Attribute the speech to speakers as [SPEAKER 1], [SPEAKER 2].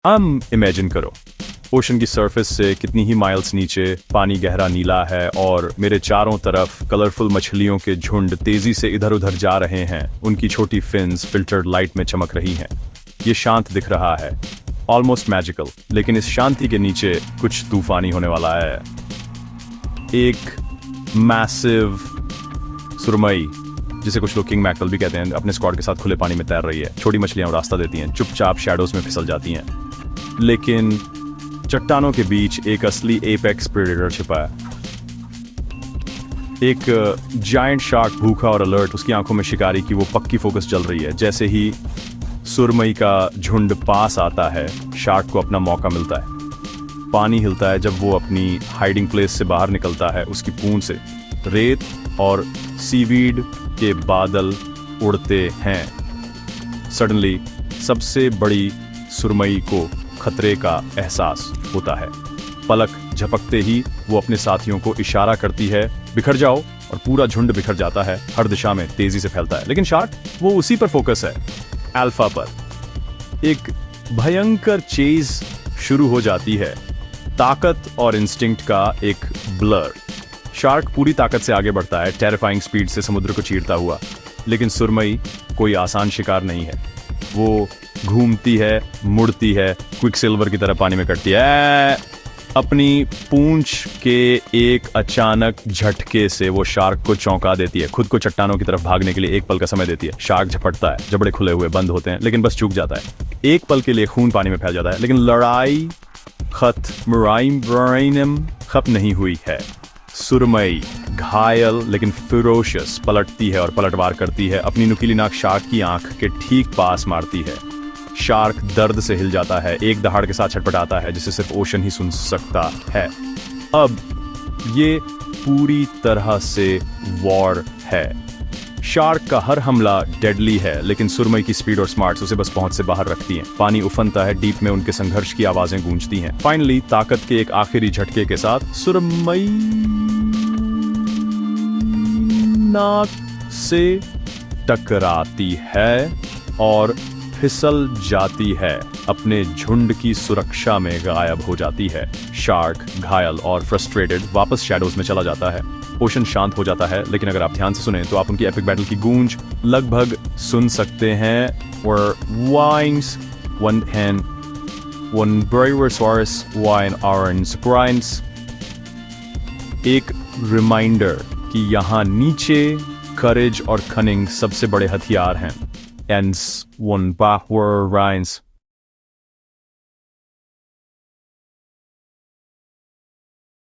[SPEAKER 1] Imagine करो, ocean की surface से कितनी ही माइल्स नीचे पानी गहरा नीला है और मेरे चारों तरफ कलरफुल मछलियों के झुंड तेजी से इधर उधर जा रहे हैं। उनकी छोटी फिन्स फिल्टर्ड लाइट में चमक रही हैं। ये शांत दिख रहा है, ऑलमोस्ट मैजिकल, लेकिन इस शांति के नीचे कुछ तूफानी होने वाला है। एक मैसिव सुरमई, जिसे कुछ लोग किंग मैकरल भी कहते हैं, अपने स्क्वाड के साथ खुले पानी में तैर रही है। छोटी मछलियां रास्ता देती हैं, चुपचाप शैडोज में फिसल जाती हैं, लेकिन चट्टानों के बीच एक असली एपेक्स प्रेडेटर छिपा है। एक जायंट शार्क, भूखा और अलर्ट, उसकी आंखों में शिकारी की वो पक्की फोकस चल रही है। जैसे ही सुरमई का झुंड पास आता है, शार्क को अपना मौका मिलता है। पानी हिलता है जब वो अपनी हाइडिंग प्लेस से बाहर निकलता है। उसकी पूंछ से रेत और सीवीड के बादल उड़ते हैं। सडनली सबसे बड़ी सुरमई को खतरे का एहसास होता है। पलक झपकते ही वो अपने साथियों को इशारा करती है, बिखर जाओ, और पूरा झुंड बिखर जाता है, हर दिशा में तेजी से फैलता है। लेकिन शार्क, वो उसी पर फोकस है, अल्फा पर। एक भयंकर चेज शुरू हो जाती है, ताकत और इंस्टिंक्ट का एक ब्लर। शार्क पूरी ताकत से आगे बढ़ता है, टेरिफाइंग स्पीड से समुद्र को चीरता हुआ। लेकिन सुरमई कोई आसान शिकार नहीं है। वो घूमती है, मुड़ती है, क्विकसिल्वर की तरह पानी में कटती है। अपनी पूंछ के एक अचानक झटके से वो शार्क को चौंका देती है। खुद को चट्टानों की तरफ भागने के लिए एक पल का समय देती है। शार्क झपटता है, जबड़े खुले हुए बंद होते हैं, लेकिन बस चूक जाता है। एक पल के लिए खून पानी में फैल जाता है, लेकिन लड़ाई खत्म नहीं हुई है। सुरमई घायल लेकिन फिरोशियस पलटती है और पलटवार करती है। अपनी नुकीली नाक शार्क की आंख के ठीक पास मारती है। शार्क दर्द से हिल जाता है, एक दहाड़ के साथ छटपटाता है, जिसे सिर्फ ओशन ही सुन सकता है। अब ये पूरी तरह से वॉर है। शार्क का हर हमला डेडली है, लेकिन सुरमई की स्पीड और स्मार्ट्स उसे बस पहुंच से बाहर रखती हैं। पानी उफनता है, डीप में उनके संघर्ष की आवाजें गूंजती हैं। फाइनली ताकत के एक आखिरी झटके के साथ सुरमई नाक से टकराती है और फिसल जाती है, अपने झुंड की सुरक्षा में गायब हो जाती है। शार्क घायल और फ्रस्ट्रेटेड वापस शैडोज में चला जाता है। ओशन शांत हो जाता है, लेकिन अगर आप ध्यान से सुने तो आप उनकी एपिक बैटल की गूंज लगभग सुन सकते हैं। और वाइंस वन हैन वन ब्राइवरसॉरस वाइन ऑरेंज ब्राइंस, एक रिमाइंडर कि यहाँ नीचे करेज और कनिंग सबसे बड़े हथियार हैं। Ends one Bachwer Rhines